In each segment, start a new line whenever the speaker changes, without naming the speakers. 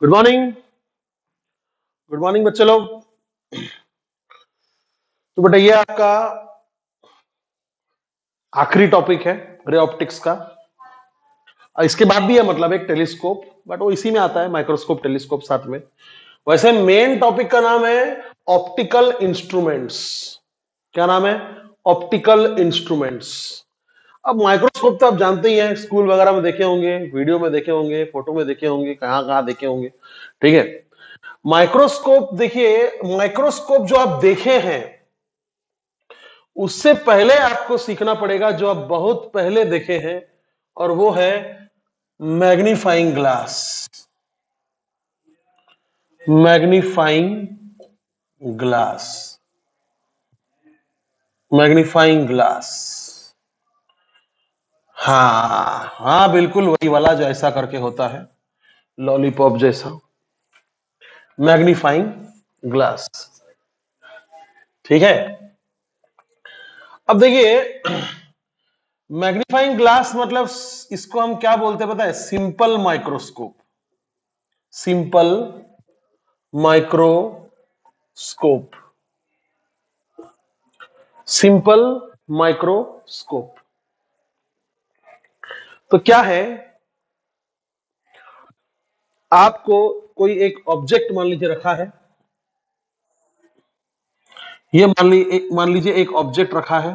Good morning. Good morning बच्चे लोग। तो बेटा ये आपका आखिरी टॉपिक है रे ऑप्टिक्स का। इसके बाद भी है मतलब एक टेलीस्कोप, बट वो इसी में आता है, माइक्रोस्कोप टेलीस्कोप साथ में। वैसे मेन टॉपिक का नाम है ऑप्टिकल इंस्ट्रूमेंट्स। क्या नाम है? Optical instruments. अब माइक्रोस्कोप तो आप जानते ही हैं, स्कूल वगैरह में देखे होंगे, वीडियो में देखे होंगे, फोटो में देखे होंगे, कहां कहां देखे होंगे। ठीक है। माइक्रोस्कोप देखिए, माइक्रोस्कोप जो आप देखे हैं उससे पहले आपको सीखना पड़ेगा जो आप बहुत पहले देखे हैं, और वो है magnifying glass. Magnifying glass. Magnifying glass. हाँ हाँ, बिल्कुल वही वाला जो ऐसा करके होता है, लॉलीपॉप जैसा। Magnifying glass. ठीक है। अब देखिए, मैग्नीफाइंग ग्लास मतलब इसको हम क्या बोलते हैं पता है? Simple microscope. Simple microscope. Simple microscope. तो क्या है, आपको कोई एक ऑब्जेक्ट मान लीजिए रखा है, ये मान लीजिए एक ऑब्जेक्ट रखा है,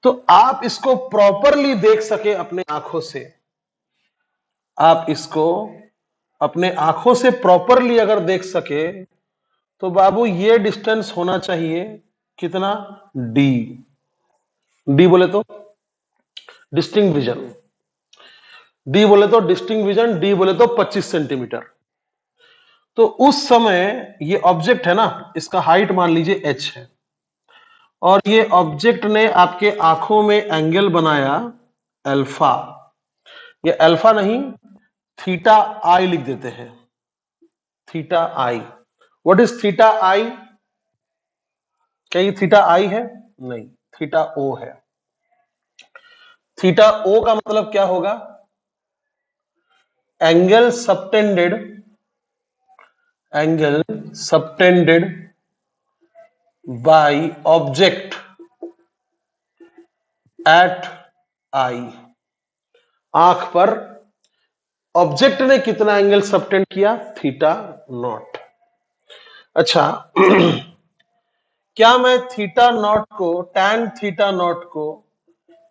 तो आप इसको प्रॉपरली देख सके अपने आंखों से। आप इसको अपने आंखों से प्रॉपरली अगर देख सके तो बाबू ये डिस्टेंस होना चाहिए कितना? डी। डी बोले तो डिस्टिंक्ट विजन। डी बोले तो डिस्टिंक्ट विजन, डी बोले तो 25 सेंटीमीटर। तो उस समय ये ऑब्जेक्ट है ना, इसका हाइट मान लीजिए h है, और ये ऑब्जेक्ट ने आपके आंखों में एंगल बनाया अल्फा। ये अल्फा नहीं, थीटा आई लिख देते हैं। Theta i. What is theta आई? क्या ये थीटा आई है? नहीं, थीटा ओ है। थीटा ओ का मतलब क्या होगा? Angle subtended. Angle subtended by object at eye. आंख पर ऑब्जेक्ट ने कितना एंगल सबटेंड किया? Theta naught. अच्छा क्या मैं थीटा नॉट को, टैन थीटा नॉट को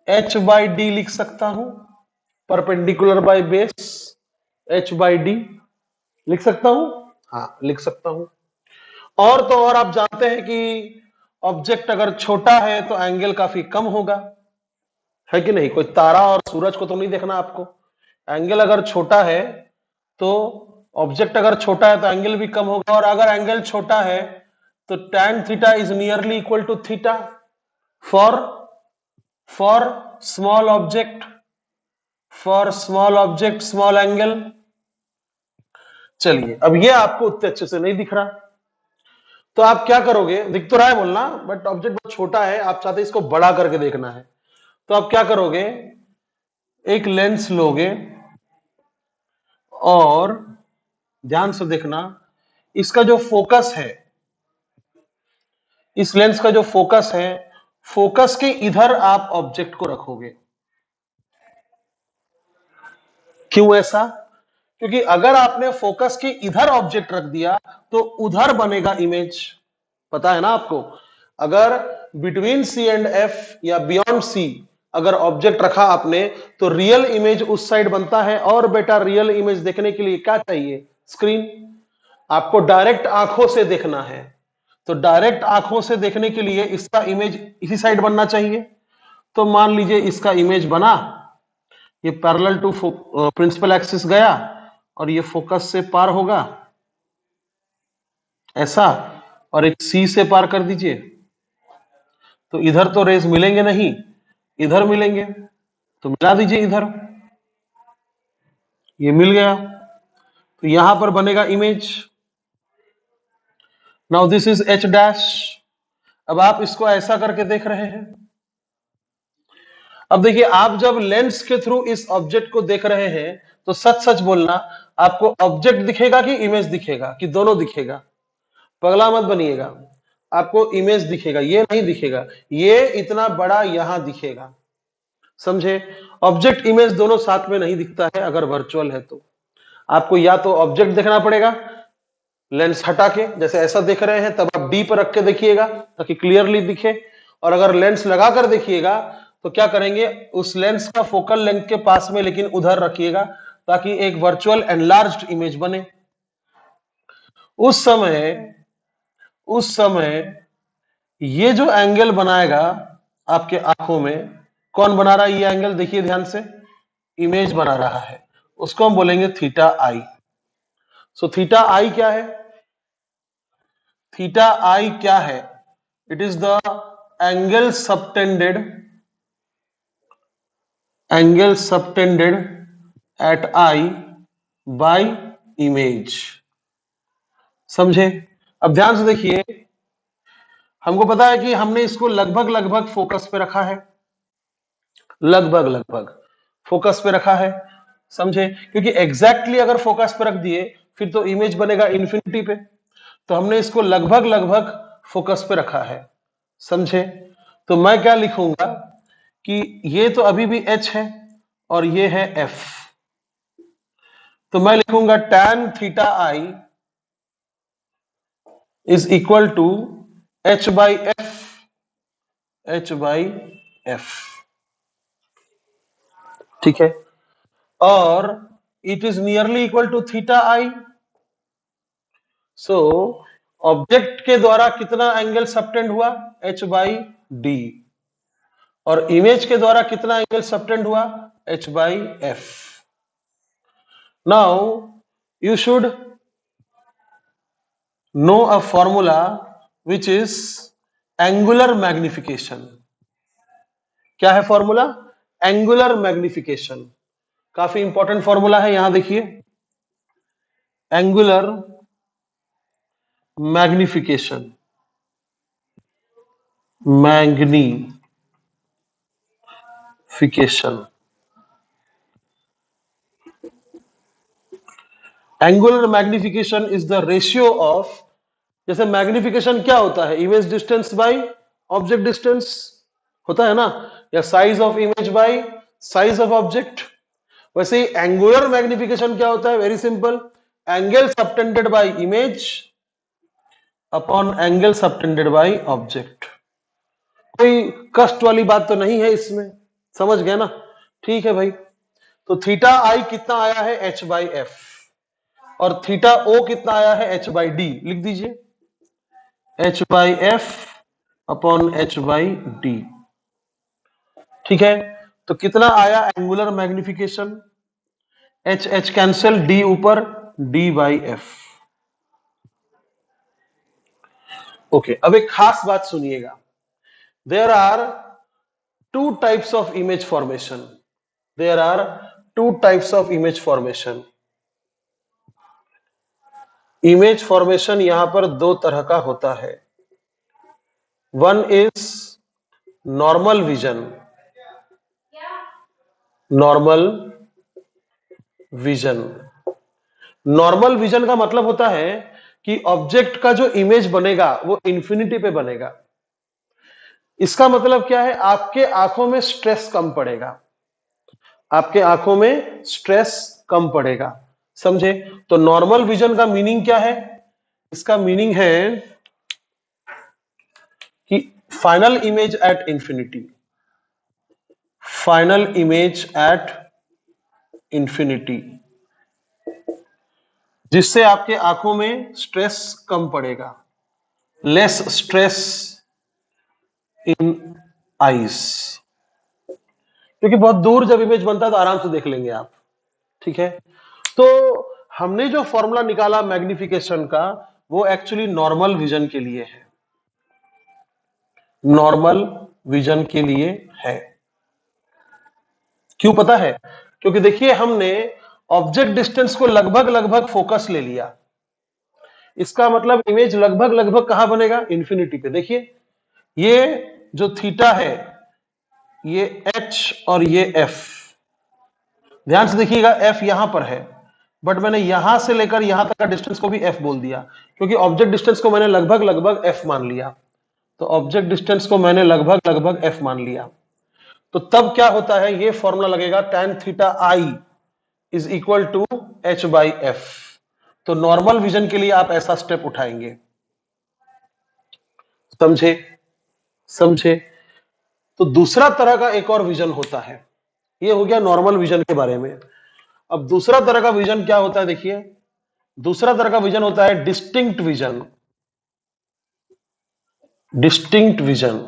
एच बाई डी लिख सकता हूं? Perpendicular by base, h by D लिख सकता हूं? हाँ, लिख सकता हूं। और तो और आप जानते हैं कि ऑब्जेक्ट अगर छोटा है तो एंगल काफी कम होगा, है कि नहीं? कोई तारा और सूरज को तो नहीं देखना आपको। एंगल अगर छोटा है तो, ऑब्जेक्ट अगर छोटा है तो एंगल भी कम होगा, और अगर एंगल छोटा है तो tan theta is nearly equal to theta for small object. For small object small angle. चलिए, अब ये आपको उतने अच्छे से नहीं दिख रहा, तो आप क्या करोगे? दिख तो रहा है बोलना, बट ऑब्जेक्ट बहुत छोटा है, आप चाहते इसको बड़ा करके देखना है, तो आप क्या करोगे? एक लेंस लोगे, और ध्यान से देखना, इसका जो फोकस है, इस लेंस का जो फोकस है, फोकस के इधर आप ऑब्जेक्ट को रखोगे। क्यों ऐसा? क्योंकि अगर आपने फोकस के इधर ऑब्जेक्ट रख दिया तो उधर बनेगा इमेज। पता है ना आपको? अगर बिटवीन सी एंड एफ या बियॉन्ड सी अगर ऑब्जेक्ट रखा आपने तो रियल इमेज उस साइड बनता है, और बेटा रियल इमेज देखने के लिए क्या चाहिए? स्क्रीन। आपको डायरेक्ट आंखों से देखना है, तो डायरेक्ट आंखों से देखने के लिए इसका इमेज इसी साइड बनना चाहिए। तो मान लीजिए इसका इमेज बना, ये पैरेलल टू प्रिंसिपल एक्सिस गया, और ये फोकस से पार होगा ऐसा, और एक सी से पार कर दीजिए, तो इधर तो रेज मिलेंगे नहीं, इधर मिलेंगे, तो मिला दीजिए इधर, ये मिल गया, तो यहां पर बनेगा image. Now this is H dash. अब आप इसको ऐसा करके देख रहे हैं, अब देखिए, आप जब लेंस के थ्रू इस ऑब्जेक्ट को देख रहे हैं तो सच सच बोलना, आपको ऑब्जेक्ट दिखेगा कि इमेज दिखेगा, कि दोनों दिखेगा? पगला मत बनिएगा, आपको इमेज दिखेगा, ये नहीं दिखेगा, ये इतना बड़ा यहां दिखेगा, समझे? ऑब्जेक्ट इमेज दोनों साथ में नहीं दिखता है अगर वर्चुअल है तो। आपको या तो ऑब्जेक्ट देखना पड़ेगा लेंस हटा के, जैसे ऐसा देख रहे हैं, तब आप डी पर रख के देखिएगा ताकि क्लियरली दिखे। और अगर लेंस लगाकर देखिएगा तो क्या करेंगे, उस लेंस का फोकल लेंथ के पास में लेकिन उधर रखिएगा ताकि एक वर्चुअल एनलार्ज्ड इमेज बने। उस समय ये जो एंगल बनाएगा आपके आंखों में, कौन बना रहा है ये एंगल? देखिए ध्यान से, इमेज बना रहा है, उसको हम बोलेंगे थीटा आई। सो थीटा आई क्या है? थीटा आई क्या है? It is the angle subtended at eye by image. समझे? अब ध्यान से देखिए, हमको पता है कि हमने इसको लगभग लगभग फोकस पे रखा है, लगभग फोकस पे रखा है, समझे? क्योंकि एग्जैक्टली अगर फोकस पे रख दिए फिर तो इमेज बनेगा इन्फिनिटी पे, तो हमने इसको लगभग लगभग फोकस पे रखा है, समझे? तो मैं क्या लिखूंगा कि ये तो अभी भी h है और ये है f, तो मैं लिखूंगा tan theta I is equal to h by F, ठीक है? और it is nearly equal to theta I. So object के द्वारा कितना एंगल सबटेंड हुआ? h by D. और इमेज के द्वारा कितना एंगल सबटेंड हुआ? h by F. Now you should know a formula which is angular magnification. क्या है फॉर्मूला? Angular magnification. काफी इंपॉर्टेंट फॉर्मूला है, यहां देखिए, angular magnification, angular magnification is the ratio of, जैसे मैग्निफिकेशन क्या होता है? Image distance by object distance होता है ना, या size of image by size of object. वैसे ही एंगुलर मैग्निफिकेशन क्या होता है? Very simple, angle subtended by image upon angle subtended by object. कोई कष्ट वाली बात तो नहीं है इसमें, समझ गए ना? ठीक है भाई। तो थीटा आई कितना आया है? h by F. और थीटा ओ कितना आया है? h by D. लिख दीजिए, h by F upon h by D, ठीक है? तो कितना आया एंगुलर मैग्निफिकेशन? h कैंसिल, d ऊपर, d बाई एफ। ओके, अब एक खास बात सुनिएगा, there are two types of image formation. There are two types of image formation. Image formation यहां पर दो तरह का होता है। One is normal vision, normal vision. Normal vision का मतलब होता है कि ऑब्जेक्ट का जो इमेज बनेगा वो इंफिनिटी पे बनेगा। इसका मतलब क्या है? आपके आंखों में स्ट्रेस कम पड़ेगा, आपके आंखों में स्ट्रेस कम पड़ेगा, समझे? तो नॉर्मल विजन का मीनिंग क्या है? इसका मीनिंग है कि final image at infinity, final image at infinity, जिससे आपके आंखों में स्ट्रेस कम पड़ेगा, लेस स्ट्रेस इन आईज। क्योंकि बहुत दूर जब इमेज बनता है तो आराम से देख लेंगे आप, ठीक है? तो हमने जो फॉर्मूला निकाला मैग्निफिकेशन का, वो एक्चुअली नॉर्मल विजन के लिए है, नॉर्मल विजन के लिए है। क्यों पता है? क्योंकि देखिए, हमने ऑब्जेक्ट डिस्टेंस को लगभग लगभग फोकस ले लिया, इसका मतलब इमेज लगभग लगभग कहां बनेगा? इंफिनिटी पे। देखिए, ये जो थीटा है ये H और ये F, ध्यान से देखिएगा F यहां पर है, बट मैंने यहां से लेकर यहां तक का डिस्टेंस को भी F बोल दिया, क्योंकि ऑब्जेक्ट डिस्टेंस को मैंने लगभग लगभग F मान लिया। तो ऑब्जेक्ट डिस्टेंस को मैंने लगभग लगभग F मान लिया। तो तब क्या होता है, ये फॉर्मूला लगेगा tan theta I is equal to H by F. तो नॉर्मल विजन के लिए आप ऐसा स्टेप उठाएंगे। समझे? समझे? तो दूसरा तरह का एक और विजन होता है, ये हो गया नॉर्मल विजन के बारे में। अब दूसरा तरह का विजन क्या होता है, देखिए दूसरा तरह का विजन होता है डिस्टिंक्ट विजन। डिस्टिंक्ट विजन,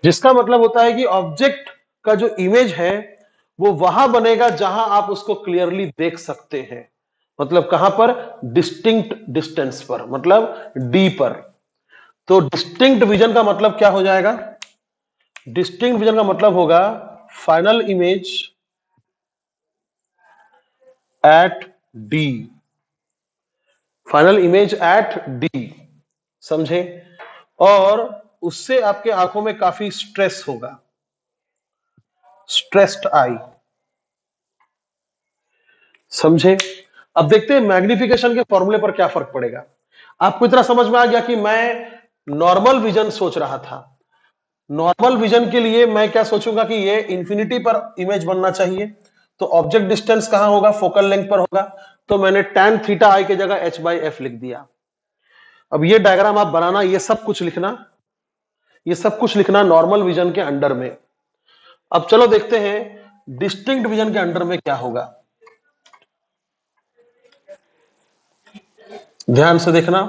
जिसका मतलब होता है कि ऑब्जेक्ट का जो इमेज है वो वहां बनेगा जहां आप उसको क्लियरली देख सकते हैं। मतलब कहां पर? डिस्टिंक्ट डिस्टेंस पर, मतलब डी पर। तो डिस्टिंक्ट विजन का मतलब क्या हो जाएगा? डिस्टिंक्ट विजन का मतलब होगा final image at d. Final image at D, समझे? और उससे आपके आंखों में काफी स्ट्रेस होगा, स्ट्रेस्ड आई। समझे? अब देखते हैं मैग्निफिकेशन के फॉर्मूले पर क्या फर्क पड़ेगा। आपको इतना समझ में आ गया कि मैं नॉर्मल विजन सोच रहा था। नॉर्मल विजन के लिए मैं क्या सोचूंगा कि ये इंफिनिटी पर इमेज बनना चाहिए, तो ऑब्जेक्ट डिस्टेंस कहां होगा? फोकल लेंथ पर होगा। तो मैंने tan थीटा आई की जगह H बाई एफ लिख दिया। अब ये डायग्राम आप बनाना, ये सब कुछ लिखना, ये सब कुछ लिखना नॉर्मल विजन के अंडर में। अब चलो देखते हैं डिस्टिंक्ट विजन के अंडर में क्या होगा। ध्यान से देखना।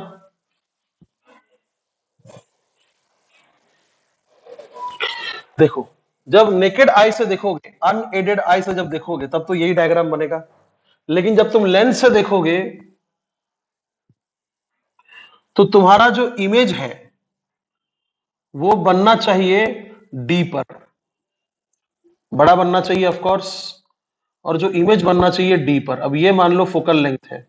देखो, जब नेकेड आई से देखोगे, अनएडेड आई से जब देखोगे तब तो यही डायग्राम बनेगा, लेकिन जब तुम लेंस से देखोगे तो तुम्हारा जो इमेज है वो बनना चाहिए डी पर, बड़ा बनना चाहिए ऑफ कोर्स, और जो इमेज बनना चाहिए डी पर। अब ये मान लो फोकल लेंथ है,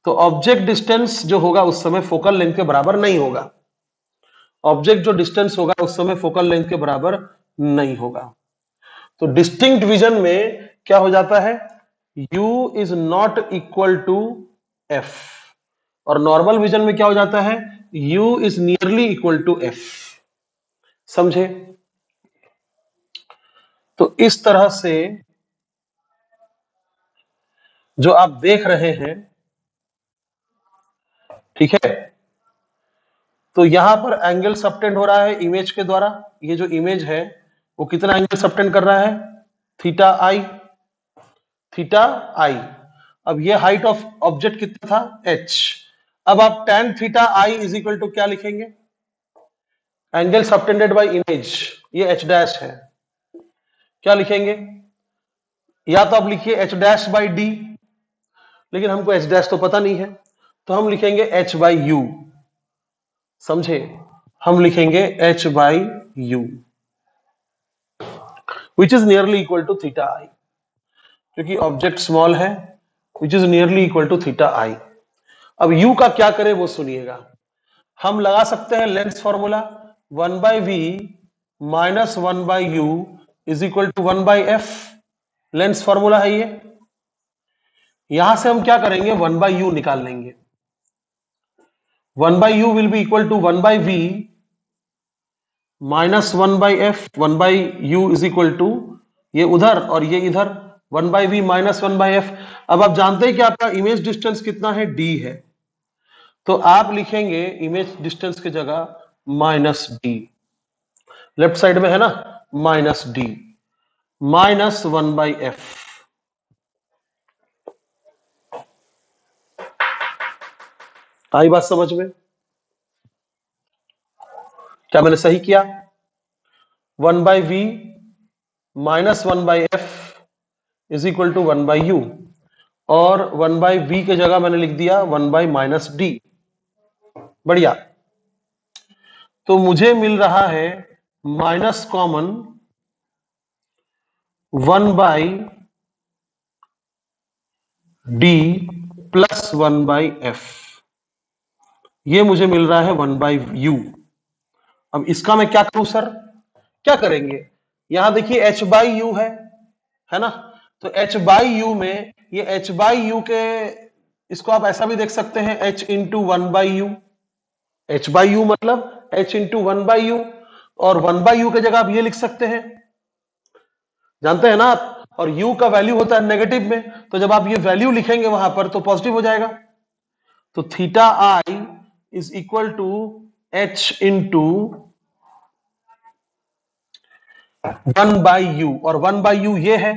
तो ऑब्जेक्ट डिस्टेंस जो होगा उस समय फोकल लेंथ के बराबर नहीं होगा। ऑब्जेक्ट जो डिस्टेंस होगा उस समय फोकल लेंथ के बराबर नहीं होगा। तो डिस्टिंक्ट विजन में क्या हो जाता है? U is not equal to F, और नॉर्मल विजन में क्या हो जाता है? U is nearly equal to F। समझे? तो इस तरह से जो आप देख रहे हैं, ठीक है, तो यहां पर एंगल सबटेंड हो रहा है इमेज के द्वारा। ये जो इमेज है वो कितना एंगल सबटेंड कर रहा है? Theta I, theta i. अब ये हाइट ऑफ ऑब्जेक्ट कितना था? h। अब आप tan theta I is equal to क्या लिखेंगे? एंगल सबटेंडेड बाय इमेज, ये h डैश है, क्या लिखेंगे? या तो आप लिखिए h डैश बाई डी, लेकिन हमको h डैश तो पता नहीं है, तो हम लिखेंगे h बाई यू। समझे? हम लिखेंगे h by u, which is nearly equal to theta i, क्योंकि ऑब्जेक्ट स्मॉल है, which is nearly equal to theta i. अब u का क्या करें वो सुनिएगा। हम लगा सकते हैं lens formula, 1 by we minus 1 by you is equal to 1 by F. Lens formula है ये। यहां से हम क्या करेंगे? 1 बाई यू निकाल लेंगे। 1 by u will be equal to 1 by we minus 1 by f. 1 by you is equal to, ये उधर और ये इधर, 1 by we minus 1 by f. अब आप जानते हैं कि आपका इमेज डिस्टेंस कितना है? डी है, तो आप लिखेंगे इमेज डिस्टेंस की जगह माइनस डी। लेफ्ट साइड में है ना, minus d minus 1 by f. आई बात समझ में? क्या मैंने सही किया? 1 by we minus 1 by f is equal to 1 by u, और 1 बाई वी की जगह मैंने लिख दिया 1 बाई माइनस डी। बढ़िया। तो मुझे मिल रहा है minus common 1 by d plus 1 by f, ये मुझे मिल रहा है 1 बाई यू। अब इसका मैं क्या करूं सर, क्या करेंगे, यहां देखिए h बाई यू है ना, तो h बाई यू में ये h बाई यू के, इसको आप ऐसा भी देख सकते हैं h into one by you, h by you मतलब h into one by u, और वन बाई यू की जगह आप ये लिख सकते हैं, जानते हैं ना आप, और u का वैल्यू होता है नेगेटिव में, तो जब आप ये वैल्यू लिखेंगे वहां पर तो पॉजिटिव हो जाएगा, तो theta I is equal to h into one by u, और वन बाई यू ये है,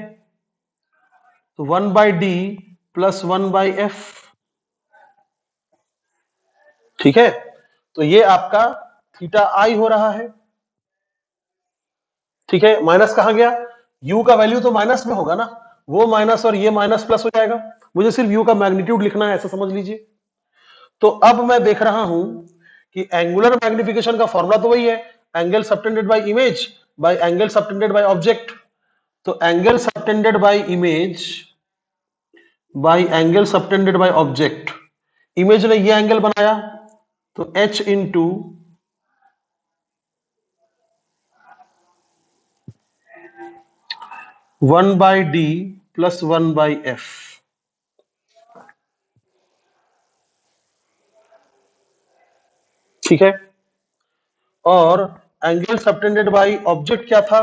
तो one by d plus one by F, ठीक है, तो ये आपका थीटा आई हो रहा है, ठीक है, माइनस कहां गया, u का वैल्यू तो माइनस में होगा ना, वो माइनस और ये माइनस प्लस हो जाएगा, मुझे सिर्फ u का मैग्नीट्यूड लिखना है, ऐसा समझ लीजिए। तो अब मैं देख रहा हूं कि एंगुलर मैग्निफिकेशन का फॉर्मूला तो वही है, angle subtended by image by angle subtended by object, तो angle subtended by image by angle subtended by object, image ने ये एंगल बनाया, तो h into one by d plus one by F, ठीक है, और एंगल सबटेंडेड बाई ऑब्जेक्ट क्या था,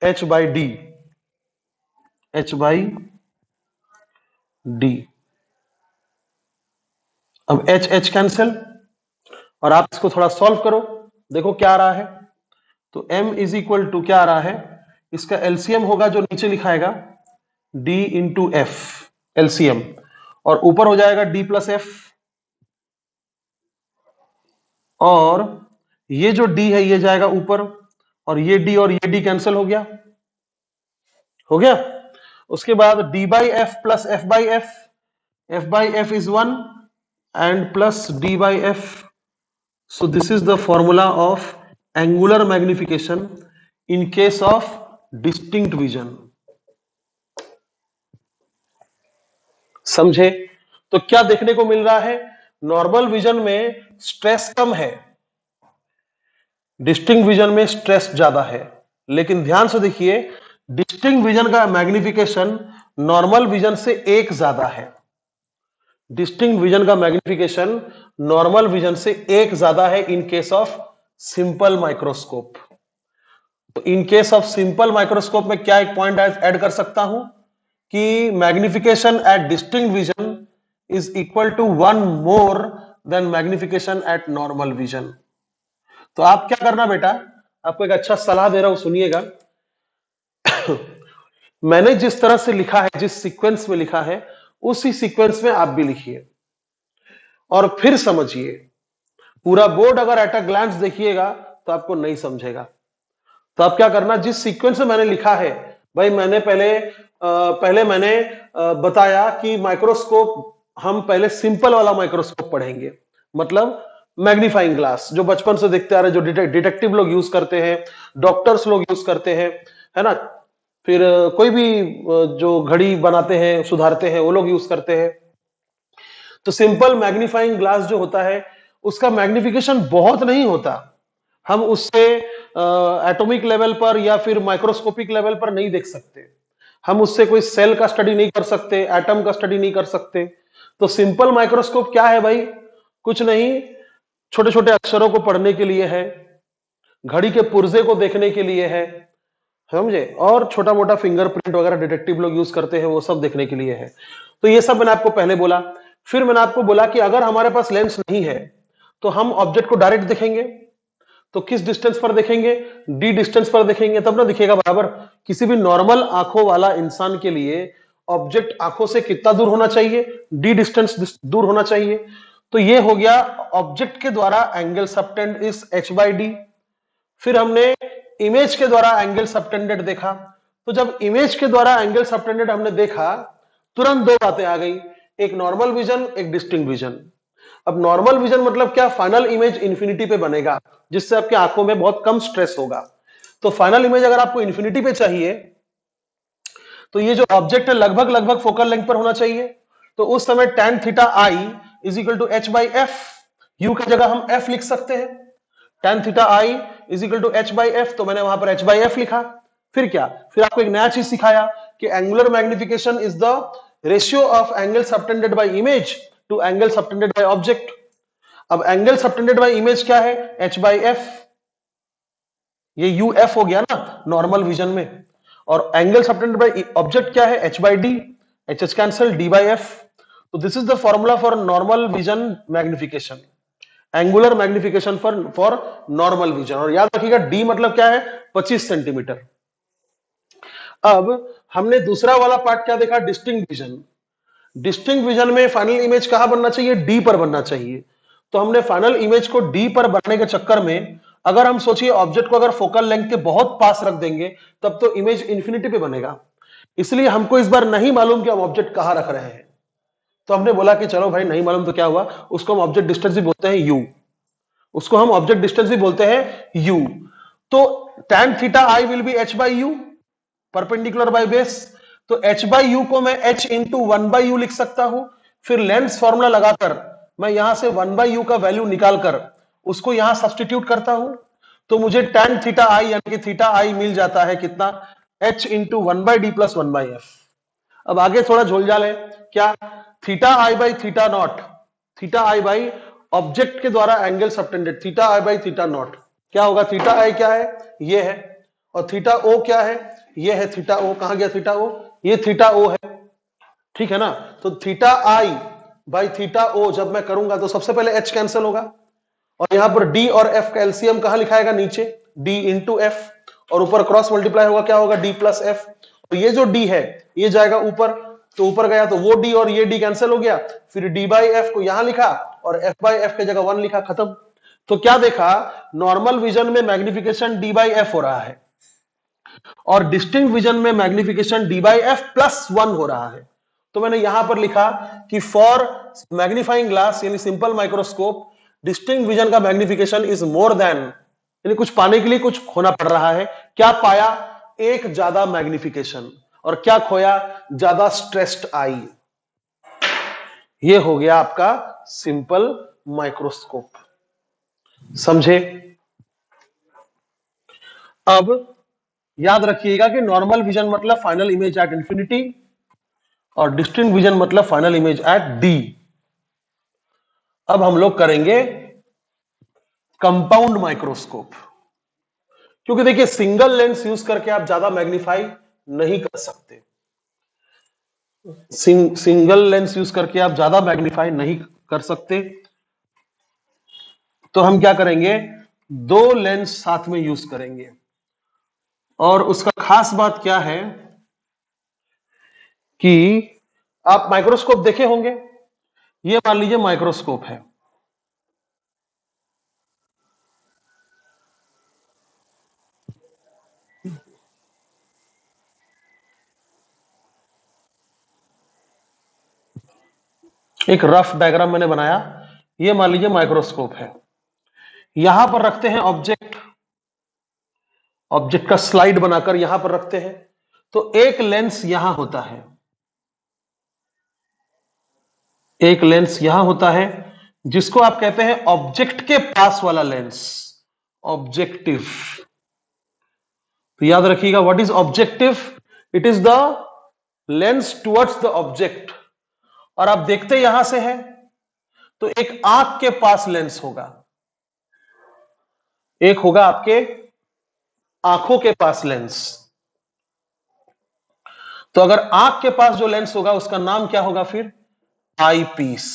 h by D, h by D, अब h h कैंसिल, और आप इसको थोड़ा सॉल्व करो, देखो क्या आ रहा है, तो m इज इक्वल टू क्या आ रहा है, इसका एलसीएम होगा जो नीचे लिखाएगा d इंटू एफ, एलसीएम, और ऊपर हो जाएगा d प्लस एफ, और ये जो d है ये जाएगा ऊपर, और ये d कैंसिल हो गया, हो गया, उसके बाद d by F plus F by F, F by f is one and plus d by F, so this is the formula of angular magnification in case of distinct vision, समझे, तो क्या देखने को मिल रहा है, नॉर्मल विजन में stress कम है, distinct vision में स्ट्रेस ज्यादा है, लेकिन ध्यान से देखिए डिस्टिंक्ट विजन का मैग्निफिकेशन नॉर्मल विजन से एक ज्यादा है, डिस्टिंक्ट विजन का मैग्निफिकेशन नॉर्मल विजन से एक ज्यादा है in case of simple microscope. तो in case of simple microscope में क्या एक पॉइंट ऐड कर सकता हूं कि magnification at distinct vision is equal to one more than magnification at normal vision. तो आप क्या करना बेटा, आपको एक अच्छा सलाह दे रहा हूं, सुनिएगा। मैंने जिस तरह से लिखा है, जिस सीक्वेंस में लिखा है, उसी सीक्वेंस में आप भी लिखिए और फिर समझिए। पूरा बोर्ड अगर एट अ ग्लैंस देखिएगा तो आपको नहीं समझेगा। तो आप क्या करना, जिस सीक्वेंस में मैंने लिखा है, भाई मैंने पहले मैंने बताया कि माइक्रोस्कोप हम पहले सिंपल वाला माइक्रोस्कोप पढ़ेंगे, मतलब मैग्नीफाइंग ग्लास जो बचपन से देखते आ रहे, जो डिटेक्टिव लोग यूज करते हैं, डॉक्टर्स लोग यूज करते हैं, है ना, फिर कोई भी जो घड़ी बनाते हैं, सुधारते हैं, वो लोग यूज करते हैं। तो सिंपल मैग्नीफाइंग ग्लास जो होता है उसका मैग्निफिकेशन बहुत नहीं होता, हम उससे एटॉमिक लेवल पर या फिर माइक्रोस्कोपिक लेवल पर नहीं देख सकते, हम उससे कोई सेल का स्टडी नहीं कर सकते, एटम का स्टडी नहीं कर सकते। तो सिंपल माइक्रोस्कोप क्या है भाई, कुछ नहीं, छोटे छोटे अक्षरों को पढ़ने के लिए है, घड़ी के पुर्जे को देखने के लिए है, समझे, और छोटा मोटा फिंगरप्रिंट वगैरह डिटेक्टिव लोग यूज करते हैं, वो सब देखने के लिए है। तो ये सब मैंने आपको पहले बोला। फिर मैंने आपको बोला कि अगर हमारे पास लेंस नहीं है तो हम ऑब्जेक्ट को डायरेक्ट देखेंगे, तो किस डिस्टेंस पर देखेंगे, डी डिस्टेंस पर देखेंगे, तब ना दिखेगा बराबर। किसी भी नॉर्मल आंखों वाला इंसान के लिए ऑब्जेक्ट आंखों से कितना दूर होना चाहिए, डी डिस्टेंस दूर होना चाहिए। तो ये हो गया ऑब्जेक्ट के द्वारा angle subtend is h by D. फिर हमने इमेज के द्वारा एंगल सबटेंडेड देखा। तो जब इमेज के द्वारा एंगल सबटेंडेड हमने देखा, तुरंत दो बातें आ गई, एक नॉर्मल विजन, एक डिस्टिंक्ट विजन। अब नॉर्मल विजन मतलब क्या, फाइनल इमेज इंफिनिटी पे बनेगा, जिससे आपकी आंखों में बहुत कम स्ट्रेस होगा। तो फाइनल इमेज अगर आपको इंफिनिटी पे चाहिए तो ये जो ऑब्जेक्ट है लगभग फोकल लेंथ पर होना चाहिए। तो उस समय tan theta I is equal to h by f, u की जगह हम f लिख सकते हैं। tan theta I is equal to h by F, तो मैंने वहां पर एच बाई एफ लिखा। फिर क्या, फिर आपको एक नया चीज सिखाया कि angular magnification is the ratio of angle subtended by image to angle subtended by object. अब एंगल सबटेंडेड बाय इमेज क्या है, एच बाई एफ, ये यू एफ हो गया ना नॉर्मल विजन में, और एंगल सबटेंडेड बाय ऑब्जेक्ट क्या है, h by d, h h cancel, d by F. तो this is the formula for normal vision magnification, angular magnification for normal vision. और याद रखिएगा डी मतलब क्या है, 25 सेंटीमीटर। अब हमने दूसरा वाला पार्ट क्या देखा, डिस्टिंक्ट विजन। डिस्टिंक्ट विजन में फाइनल इमेज कहां बनना चाहिए, डी पर बनना चाहिए। तो हमने फाइनल इमेज को डी पर बनने के चक्कर में, अगर हम सोचिए ऑब्जेक्ट को अगर फोकल लेंथ के बहुत पास रख देंगे तब तो इमेज इंफिनिटी पे बनेगा। इसलिए हमको इस बार नहीं मालूम कि हम ऑब्जेक्ट कहां रख रहे हैं, तो हमने बोला कि चलो भाई नहीं मालूम तो क्या हुआ, उसको हम ऑब्जेक्ट डिस्टेंस भी बोलते हैं यू, उसको हम ऑब्जेक्ट डिस्टेंस भी बोलते हैं यू। तो tan theta I will be H by you, perpendicular by base. तो h बाई यू को मैं h इंटू 1 बाई यू लिख सकता हूं। फिर लेंस फॉर्मूला लगाकर मैं यहां से 1 बाई यू का वैल्यू निकालकर उसको यहां सब्स्टिट्यूट करता हूं, तो मुझे tan थीटा आई यानी कि थीटा आई मिल जाता है कितना, h into 1 by d plus 1 by f. अब आगे थोड़ा झोलझाल है, क्या, theta I by theta naught, theta I by object के द्वारा angle subtended, theta I by theta naught क्या होगा, थीटा आई क्या है, ये है, और थीटा ओ क्या है, ये है थीटा ओ। कहां गया थीटा ओ, ये थीटा ओ है, ठीक है ना। तो थीटा आई बाई थीटा ओ जब मैं करूंगा तो सबसे पहले एच कैंसिल होगा, और यहां पर डी और एफ का एलसीएम कहां लिखाएगा, नीचे, डी इंटू एफ, और ऊपर क्रॉस मल्टीप्लाई होगा, क्या होगा, डी प्लस एफ। तो ये जो डी है ये जाएगा ऊपर, तो ऊपर गया तो वो डी और ये डी कैंसिल हो गया। फिर डी बाई एफ को यहां लिखा और एफ बाई एफ की जगह 1 लिखा, खत्म। तो क्या देखा, नॉर्मल विजन में मैग्निफिकेशन डी बाई एफ हो रहा है और डिस्टिंक्ट विजन में magnification d by F plus 1 हो रहा है। तो मैंने यहां पर लिखा कि फॉर मैग्नीफाइंग ग्लास यानी सिंपल माइक्रोस्कोप, डिस्टिंक्ट विजन का मैग्निफिकेशन इज मोर देन, यानी कुछ पाने के लिए कुछ खोना पड़ रहा है। क्या पाया, एक ज्यादा मैग्निफिकेशन, और क्या खोया, ज्यादा स्ट्रेस्ड आई। ये हो गया आपका सिंपल माइक्रोस्कोप, समझे। अब याद रखिएगा कि नॉर्मल विजन मतलब फाइनल इमेज एट इंफिनिटी और डिस्टिंक्ट विजन मतलब फाइनल इमेज एट डी। अब हम लोग करेंगे कंपाउंड माइक्रोस्कोप, क्योंकि देखिए सिंगल लेंस यूज करके आप ज्यादा मैग्नीफाई नहीं कर सकते, सिंगल लेंस यूज करके आप ज्यादा मैग्नीफाई नहीं कर सकते। तो हम क्या करेंगे, दो लेंस साथ में यूज करेंगे। और उसका खास बात क्या है कि आप माइक्रोस्कोप देखे होंगे, ये मान लीजिए माइक्रोस्कोप है, एक रफ डायग्राम मैंने बनाया, ये मान लीजिए माइक्रोस्कोप है, यहां पर रखते हैं ऑब्जेक्ट, ऑब्जेक्ट का स्लाइड बनाकर यहां पर रखते हैं। तो एक लेंस यहां होता है, एक लेंस यहां होता है जिसको आप कहते हैं ऑब्जेक्ट के पास वाला लेंस, ऑब्जेक्टिव। तो याद रखिएगा, what is objective, it is the lens towards the object. और आप देखते यहां से है तो एक आंख के पास लेंस होगा, एक होगा आपके आंखों के पास लेंस। तो अगर आंख के पास जो लेंस होगा उसका नाम क्या होगा फिर, आई पीस।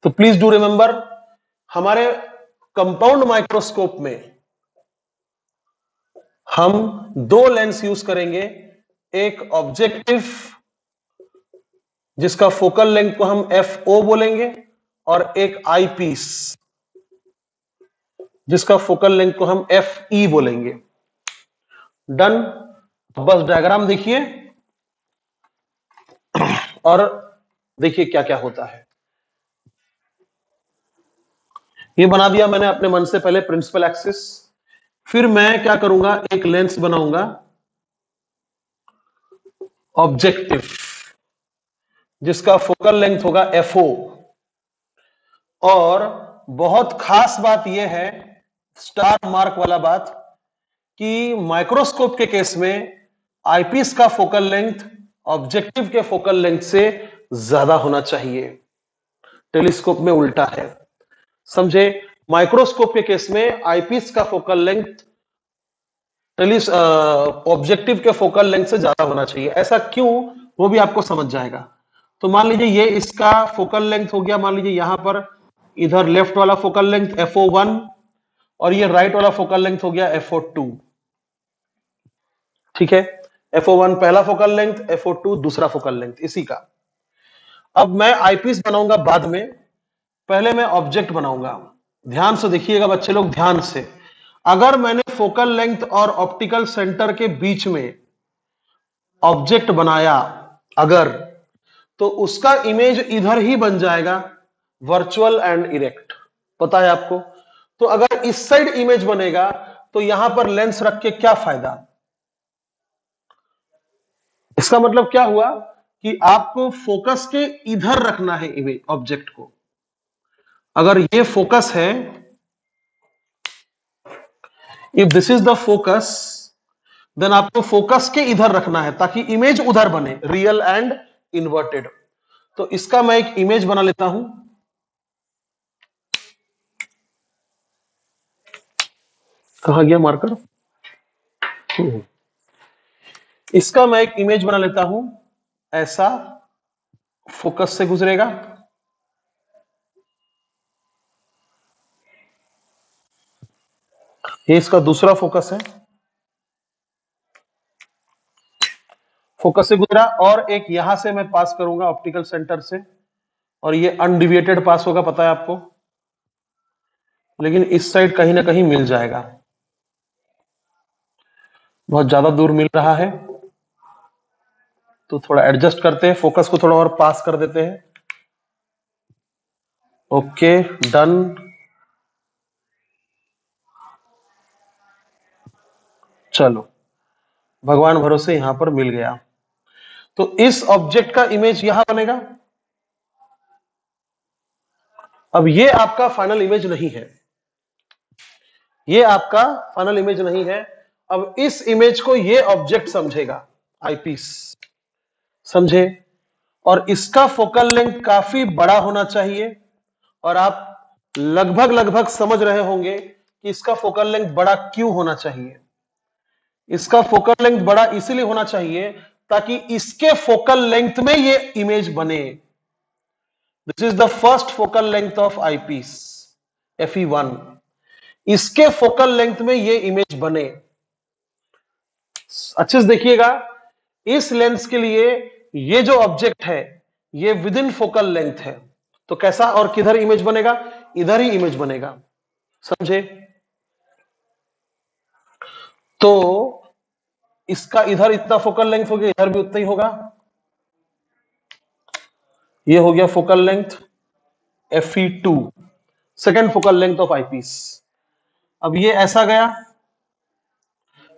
तो प्लीज डू रिमेंबर, हमारे कंपाउंड माइक्रोस्कोप में हम दो लेंस यूज करेंगे, एक ऑब्जेक्टिव जिसका फोकल लेंथ को हम एफ ओ बोलेंगे, और एक आई पीस जिसका फोकल लेंथ को हम एफ ई बोलेंगे। डन। बस डायग्राम देखिए और देखिए क्या क्या होता है। ये बना दिया मैंने अपने मन से पहले प्रिंसिपल एक्सिस, फिर मैं क्या करूंगा, एक लेंस बनाऊंगा ऑब्जेक्टिव जिसका फोकल लेंथ होगा एफओ, और बहुत खास बात यह है, स्टार मार्क वाला बात, कि माइक्रोस्कोप के केस में आईपीस का फोकल लेंथ ऑब्जेक्टिव के फोकल लेंथ से ज्यादा होना चाहिए। टेलीस्कोप में उल्टा है, समझे। माइक्रोस्कोप के केस में आईपीस का फोकल लेंथ ऑब्जेक्टिव के फोकल लेंथ से ज्यादा होना चाहिए। ऐसा क्यों, वो भी आपको समझ जाएगा। तो मान लीजिए ये इसका फोकल लेंथ हो गया, मान लीजिए यहां पर इधर लेफ्ट वाला फोकल लेंथ FO1 और ये राइट वाला फोकल लेंथ हो गया FO2। ठीक है, FO1 पहला फोकल लेंथ, FO2 दूसरा फोकल लेंथ इसी का। अब मैं आईपीस बनाऊंगा बाद में, पहले मैं ऑब्जेक्ट बनाऊंगा। ध्यान से देखिएगा बच्चे लोग, ध्यान से। अगर मैंने फोकल लेंथ और ऑप्टिकल सेंटर के बीच में ऑब्जेक्ट बनाया अगर, तो उसका इमेज इधर ही बन जाएगा, वर्चुअल एंड इरेक्ट, पता है आपको। तो अगर इस साइड इमेज बनेगा तो यहां पर लेंस रख के क्या फायदा। इसका मतलब क्या हुआ कि आपको फोकस के इधर रखना है इमेज ऑब्जेक्ट को। अगर ये फोकस है, if this is the focus, then आपको फोकस के इधर रखना है ताकि इमेज उधर बने, रियल एंड इन्वर्टेड। तो इसका मैं एक इमेज बना लेता हूं। कहां गया मार्कर। इसका मैं एक इमेज बना लेता हूं, ऐसा फोकस से गुजरेगा। ये इसका दूसरा फोकस है, फोकस से गुजरा, और एक यहां से मैं पास करूंगा ऑप्टिकल सेंटर से, और ये अनडिविएटेड पास होगा, पता है आपको, लेकिन इस साइड कहीं ना कहीं मिल जाएगा, बहुत ज्यादा दूर मिल रहा है, तो थोड़ा एडजस्ट करते हैं, फोकस को थोड़ा और पास कर देते हैं। Okay, done. चलो, भगवान भरोसे यहां पर मिल गया। तो इस ऑब्जेक्ट का इमेज यहां बनेगा। अब ये आपका फाइनल इमेज नहीं है, ये आपका फाइनल इमेज नहीं है। अब इस इमेज को ये ऑब्जेक्ट समझेगा, आईपीस समझे, और इसका फोकल लेंथ काफी बड़ा होना चाहिए। और आप लगभग लगभग समझ रहे होंगे कि इसका फोकल लेंथ बड़ा क्यों होना चाहिए। इसका फोकल लेंथ बड़ा इसीलिए होना चाहिए ताकि इसके फोकल लेंथ में ये इमेज बने। This is the first focal length of eyepiece FE1। इसके फोकल लेंथ में ये इमेज बने। अच्छे से देखिएगा, इस लेंस के लिए ये जो ऑब्जेक्ट है ये विद इन फोकल लेंथ है, तो कैसा और किधर इमेज बनेगा, इधर ही इमेज बनेगा, समझे। तो इसका इधर इतना फोकल लेंथ हो गया, इधर भी उतना ही होगा। ये हो गया focal length FE2, second focal length of eyepiece. अब ये ऐसा गया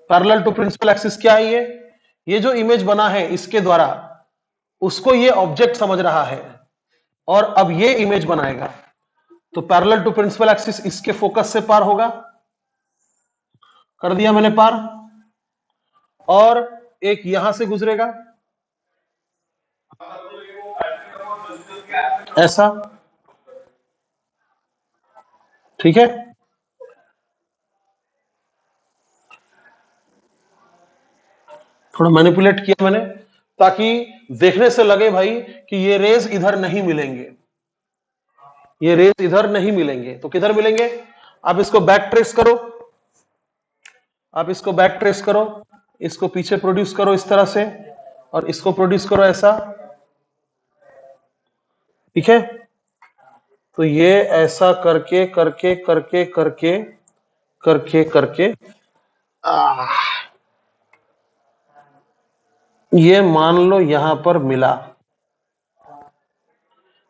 पैरेलल टू प्रिंसिपल एक्सिस। क्या है ये जो इमेज बना है इसके द्वारा, उसको ये ऑब्जेक्ट समझ रहा है, और अब ये इमेज बनाएगा। तो पैरेलल टू प्रिंसिपल एक्सिस इसके फोकस से पार होगा, कर दिया मैंने पार, और एक यहां से गुजरेगा ऐसा, ठीक है। थोड़ा मैनिपुलेट किया मैंने ताकि देखने से लगे भाई कि ये रेज इधर नहीं मिलेंगे, ये रेज इधर नहीं मिलेंगे, तो किधर मिलेंगे। आप इसको बैक ट्रेस करो, आप इसको बैक ट्रेस करो, इसको पीछे प्रोड्यूस करो इस तरह से, और इसको प्रोड्यूस करो ऐसा, ठीक है। तो ये ऐसा करके करके करके करके करके करके ये मान लो यहां पर मिला।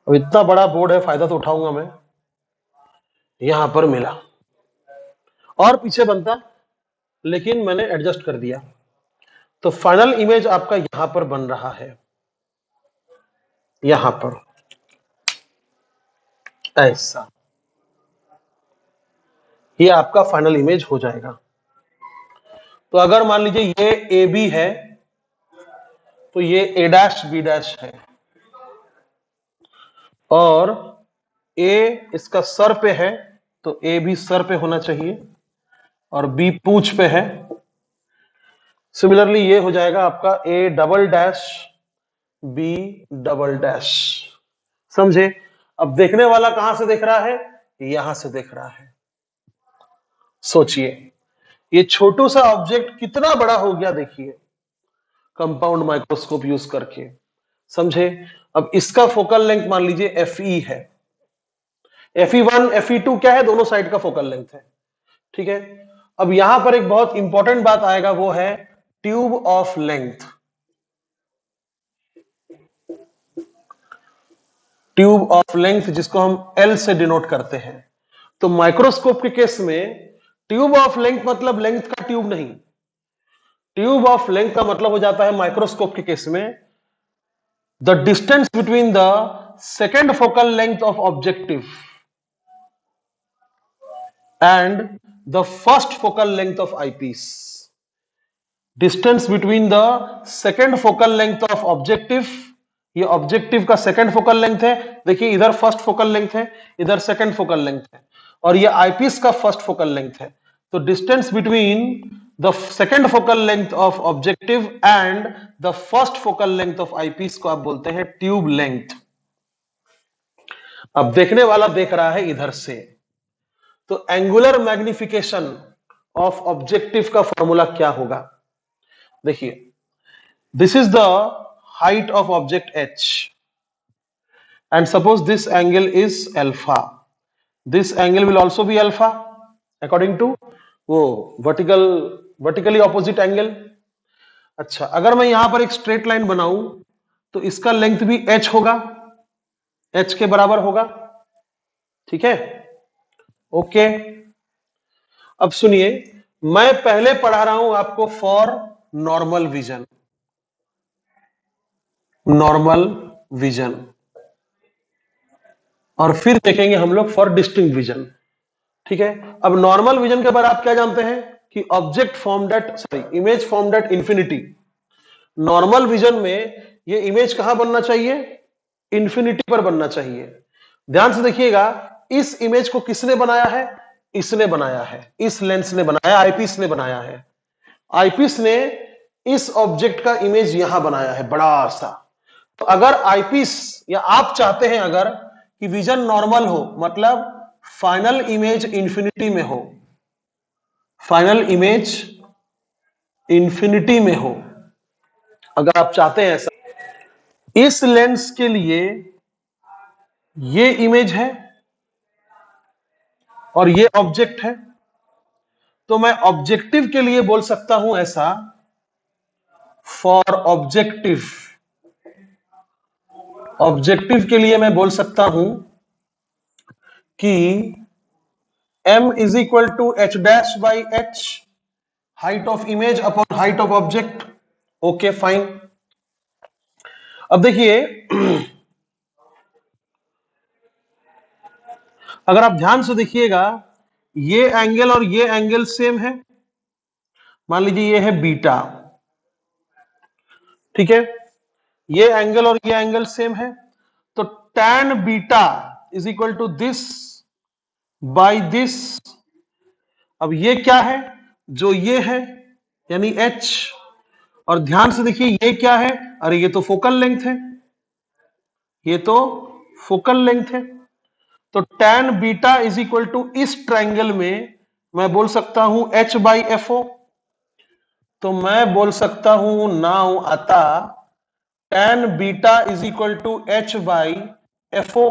अब इतना बड़ा बोर्ड है, फायदा तो उठाऊंगा मैं। यहां पर मिला और पीछे बनता, लेकिन मैंने एडजस्ट कर दिया। तो फाइनल इमेज आपका यहां पर बन रहा है, यहां पर ऐसा। ये आपका फाइनल इमेज हो जाएगा। तो अगर मान लीजिए ये ए बी है तो ये ए डैश बी डैश है, और ए इसका सर पे है तो ए भी सर पे होना चाहिए, और बी पूंछ पे है। सिमिलरली ये हो जाएगा आपका a double dash b double dash. समझे? अब देखने वाला कहां से देख रहा है? यहां से देख रहा है। सोचिए ये छोटू सा ऑब्जेक्ट कितना बड़ा हो गया, देखिए कंपाउंड माइक्रोस्कोप यूज करके। समझे? अब इसका फोकल लेंथ मान लीजिए FE है। FE1 FE2 क्या है? दोनों साइड का फोकल लेंथ है। ठीक है। अब यहां पर एक बहुत इंपॉर्टेंट बात आएगा, वो है tube of length. Tube of length जिसको हम L से डिनोट करते हैं। तो माइक्रोस्कोप के केस में ट्यूब ऑफ लेंथ मतलब लेंथ का ट्यूब नहीं, ट्यूब ऑफ लेंथ का मतलब हो जाता है माइक्रोस्कोप के केस में the distance between the second focal length of objective and the first focal length of eyepiece. Distance between the second focal length of objective, ये ऑब्जेक्टिव का सेकेंड फोकल लेंथ है, देखिए इधर फर्स्ट फोकल लेंथ है, इधर second focal length है, और ये आईपीस का फर्स्ट फोकल लेंथ है। तो distance between the second focal length of objective and the first focal length of eyepiece को आप बोलते हैं ट्यूब लेंथ। अब देखने वाला देख रहा है इधर से, तो एंगुलर मैग्निफिकेशन ऑफ ऑब्जेक्टिव का फॉर्मूला क्या होगा? देखिए, this is the height of object H and suppose this angle is alpha, this angle will also be alpha according to वो vertically opposite angle। अच्छा, अगर मैं यहां पर एक स्ट्रेट लाइन बनाऊं तो इसका लेंथ भी H होगा, H के बराबर होगा। ठीक है, ओके। अब सुनिए, मैं पहले पढ़ा रहा हूं आपको for normal vision, normal vision, और फिर देखेंगे हम लोग फॉर डिस्टिंक्ट विजन। ठीक है। अब नॉर्मल विजन के बारे में आप क्या जानते हैं कि object formed at image formed at infinity. Normal vision में ये इमेज कहां बनना चाहिए? इंफिनिटी पर बनना चाहिए। ध्यान से देखिएगा, इस इमेज को किसने बनाया है? इसने बनाया है, इस लेंस ने बनाया, आईपीस ने बनाया है। आईपीस ने इस ऑब्जेक्ट का इमेज यहां बनाया है बड़ा सा। तो अगर आईपीस या आप चाहते हैं अगर कि विजन नॉर्मल हो, मतलब फाइनल इमेज इंफिनिटी में हो, फाइनल इमेज इंफिनिटी में हो, अगर आप चाहते हैं ऐसा, इस लेंस के लिए ये इमेज है और ये ऑब्जेक्ट है, तो मैं ऑब्जेक्टिव के लिए बोल सकता हूं ऐसा, फॉर ऑब्जेक्टिव, ऑब्जेक्टिव के लिए मैं बोल सकता हूं कि m is equal to h dash by h, height of image upon height of object. Okay fine. अब देखिए, अगर आप ध्यान से देखिएगा, ये एंगल और ये एंगल सेम है। मान लीजिए ये है बीटा, ठीक है, ये एंगल और ये एंगल सेम है, तो tan beta is equal to this by this. अब ये क्या है? जो ये है यानी h, और ध्यान से देखिए ये क्या है? अरे ये तो फोकल लेंथ है, ये तो फोकल लेंथ है। तो tan beta is equal to इस ट्रायंगल में मैं बोल सकता हूं h बाई एफ ओ। तो मैं बोल सकता हूं नाउ अतः tan beta is equal to h by f o,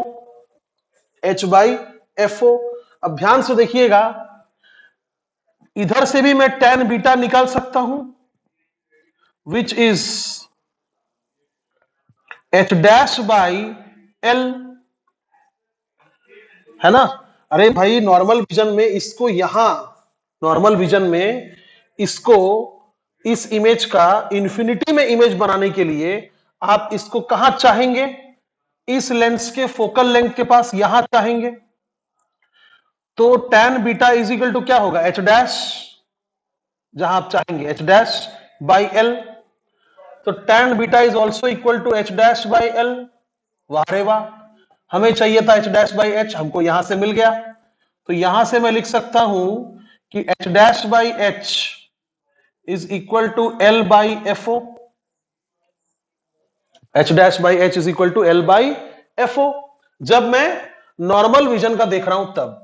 h by f o. अब ध्यान से देखिएगा, इधर से भी मैं tan बीटा निकाल सकता हूं, which is h dash by l, है ना? अरे भाई, नॉर्मल विजन में इसको यहां, नॉर्मल विजन में इसको, इस इमेज का इंफिनिटी में इमेज बनाने के लिए आप इसको कहां चाहेंगे? इस लेंस के फोकल लेंथ के पास यहां चाहेंगे। तो tan beta is equal to क्या होगा, h डैश, जहां आप चाहेंगे h डैश बाई एल। तो tan beta is also equal to h dash by l. वाह रे वाह, हमें चाहिए था h डैश बाई h, हमको यहां से मिल गया। तो यहां से मैं लिख सकता हूं कि h dash by h is equal to l by f o. h dash by h is equal to l by f o, जब मैं नॉर्मल विजन का देख रहा हूं तब।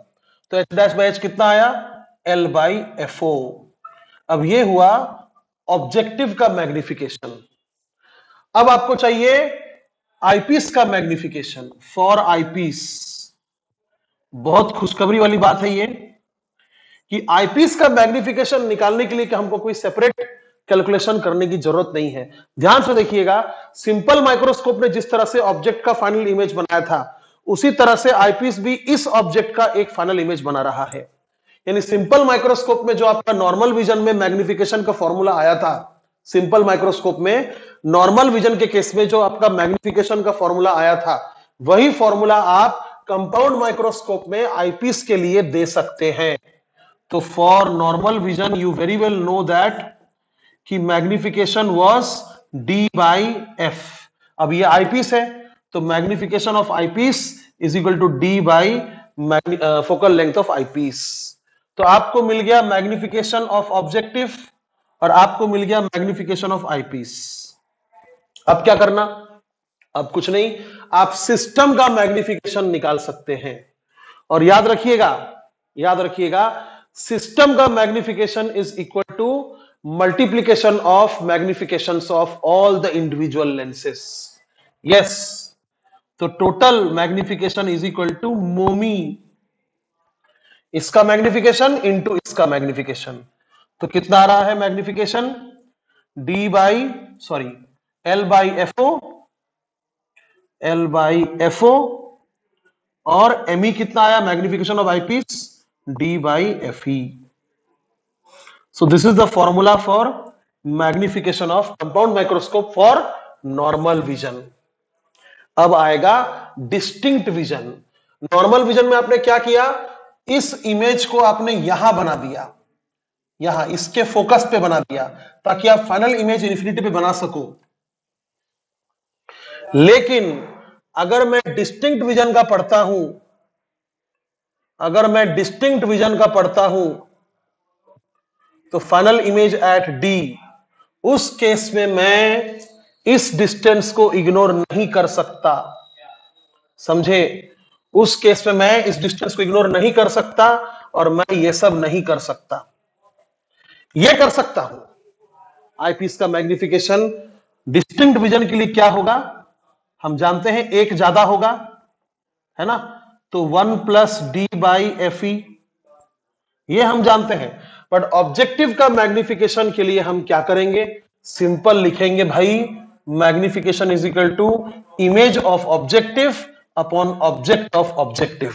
तो h डैश बाई h कितना आया, l बाई एफ ओ। अब ये हुआ ऑब्जेक्टिव का मैग्निफिकेशन। अब आपको चाहिए आईपीस का मैग्निफिकेशन फॉर आईपीस। बहुत खुशखबरी वाली बात है ये कि आईपीस का मैग्निफिकेशन निकालने के लिए कि हमको कोई सेपरेट कैलकुलेशन करने की जरूरत नहीं है। ध्यान से देखिएगा, सिंपल माइक्रोस्कोप ने जिस तरह से ऑब्जेक्ट का फाइनल इमेज बनाया था, उसी तरह से आईपीस भी इस ऑब्जेक्ट का एक फाइनल इमेज बना रहा है। यानी सिंपल माइक्रोस्कोप में जो आपका नॉर्मल विजन में मैग्निफिकेशन का फॉर्मूला आया था, सिंपल माइक्रोस्कोप में नॉर्मल विजन के केस में जो आपका मैग्निफिकेशन का फॉर्मूला आया था, वही फॉर्मूला आप कंपाउंड माइक्रोस्कोप में आईपीस के लिए दे सकते हैं। तो for normal vision you very well know that कि magnification was d by f. अब ये आईपीस है, तो magnification of eyepiece is equal to d by focal length of eyepiece. तो आपको मिल गया मैग्निफिकेशन ऑफ ऑब्जेक्टिव और आपको मिल गया मैग्निफिकेशन ऑफ आईपीस। अब क्या करना, अब कुछ नहीं, आप सिस्टम का मैग्निफिकेशन निकाल सकते हैं। और याद रखिएगा सिस्टम का magnification is equal to multiplication of magnifications of all the individual lenses. Yes, तो total magnification is equal to मोमी, इसका मैग्निफिकेशन इंटू इसका मैग्निफिकेशन। तो कितना आ रहा है magnification, d by sorry l by f o, l by f o, और एमई कितना आया magnification of eyepiece, d by f e. So this is the formula for magnification of compound microscope for normal vision. अब आएगा distinct vision. Normal vision में आपने क्या किया, इस इमेज को आपने यहां बना दिया, यहां इसके फोकस पे बना दिया, ताकि आप फाइनल इमेज इन्फिनिटी पे बना सको। लेकिन अगर मैं डिस्टिंक्ट विजन का पढ़ता हूं, तो फाइनल इमेज एट डी, उस केस में मैं इस डिस्टेंस को इग्नोर नहीं कर सकता। समझे, उस केस में मैं इस डिस्टेंस को इग्नोर नहीं कर सकता और मैं ये सब नहीं कर सकता। ये कर सकता हूं। आईपीस का मैग्निफिकेशन डिस्टिंक्ट विजन के लिए क्या होगा, हम जानते हैं एक ज्यादा होगा, है ना। तो 1 प्लस डी बाई एफ ई, ये हम जानते हैं। बट ऑब्जेक्टिव का मैग्निफिकेशन के लिए हम क्या करेंगे, सिंपल लिखेंगे भाई, magnification is equal to image of objective upon object of objective.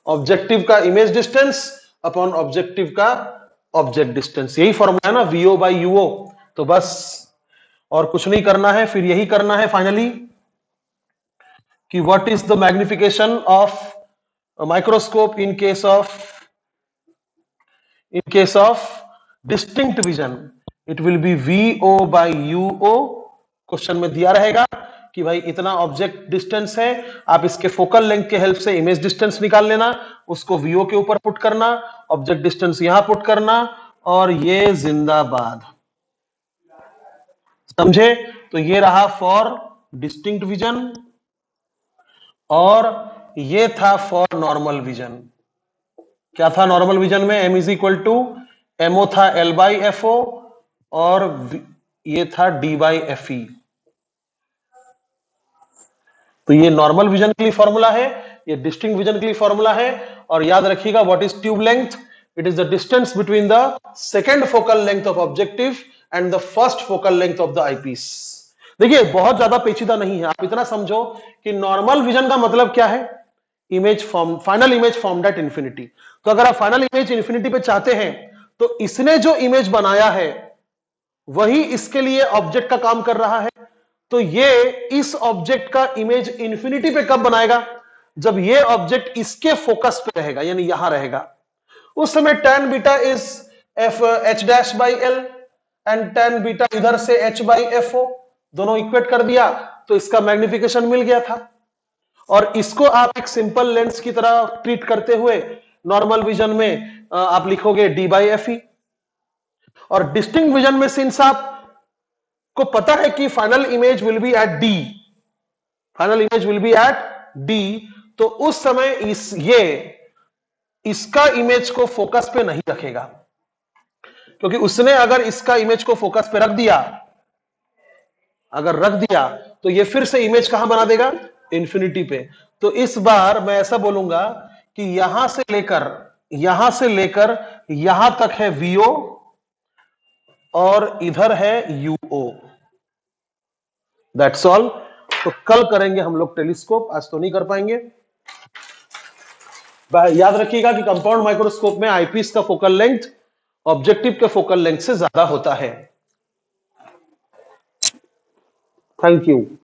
Objective का इमेज डिस्टेंस अपॉन ऑब्जेक्टिव का ऑब्जेक्ट डिस्टेंस, यही फॉर्मूला है ना, वीओ बाई यूओ। तो बस और कुछ नहीं करना है, फिर यही करना है फाइनली कि what is the magnification of microscope in case of distinct vision, it will be v o by u o. Question में दिया रहेगा कि भाई इतना ऑब्जेक्ट डिस्टेंस है, आप इसके फोकल लेंथ के हेल्प से इमेज डिस्टेंस निकाल लेना, उसको वीओ के ऊपर पुट करना, ऑब्जेक्ट डिस्टेंस यहां पुट करना, और ये जिंदाबाद। समझे, तो ये रहा फॉर डिस्टिंक्ट विजन और ये था फॉर नॉर्मल विजन। क्या था नॉर्मल विजन में, m is equal to m o था एल बाई एफ ओ और ये था डी बाई एफ ई। तो ये नॉर्मल विजन के लिए फॉर्मूला है, ये डिस्टिंक्ट विजन के लिए फॉर्मूला है। और याद रखिएगा what is tube length, it is the distance between the second focal length of objective and the first focal length of the eyepiece. देखिए बहुत ज्यादा पेचीदा नहीं है, आप इतना समझो कि नॉर्मल विजन का मतलब क्या है, image form, final image formed at infinity. तो अगर आप फाइनल इमेज इंफिनिटी पे चाहते हैं तो इसने जो इमेज बनाया है वही इसके लिए ऑब्जेक्ट का काम कर रहा है। तो ये इस ऑब्जेक्ट का इमेज इंफिनिटी पे कब बनाएगा, जब ये ऑब्जेक्ट इसके फोकस पे रहेगा यानी यहां रहेगा, उस समय tan beta is F H dash by L and tan beta इधर से h बाई एफ हो, दोनों इक्वेट कर दिया तो इसका मैग्निफिकेशन मिल गया था। और इसको आप एक सिंपल लेंस की तरह ट्रीट करते हुए नॉर्मल विजन में आप लिखोगे डी बाई एफ ई, और डिस्टिंक्ट विजन में सिंस आप को पता है कि final image will be at d, final image will be at d, तो उस समय इसका इमेज को फोकस पे नहीं रखेगा, क्योंकि उसने अगर इसका इमेज को फोकस पे रख दिया, अगर रख दिया तो ये फिर से इमेज कहां बना देगा, इंफिनिटी पे। तो इस बार मैं ऐसा बोलूंगा कि यहां से लेकर यहां तक है वीओ और इधर है यूओ, दैट्स ऑल। तो कल करेंगे हम लोग टेलीस्कोप, आज तो नहीं कर पाएंगे। याद रखिएगा कि कंपाउंड माइक्रोस्कोप में आईपीस का फोकल लेंथ ऑब्जेक्टिव के फोकल लेंथ से ज्यादा होता है। Thank you.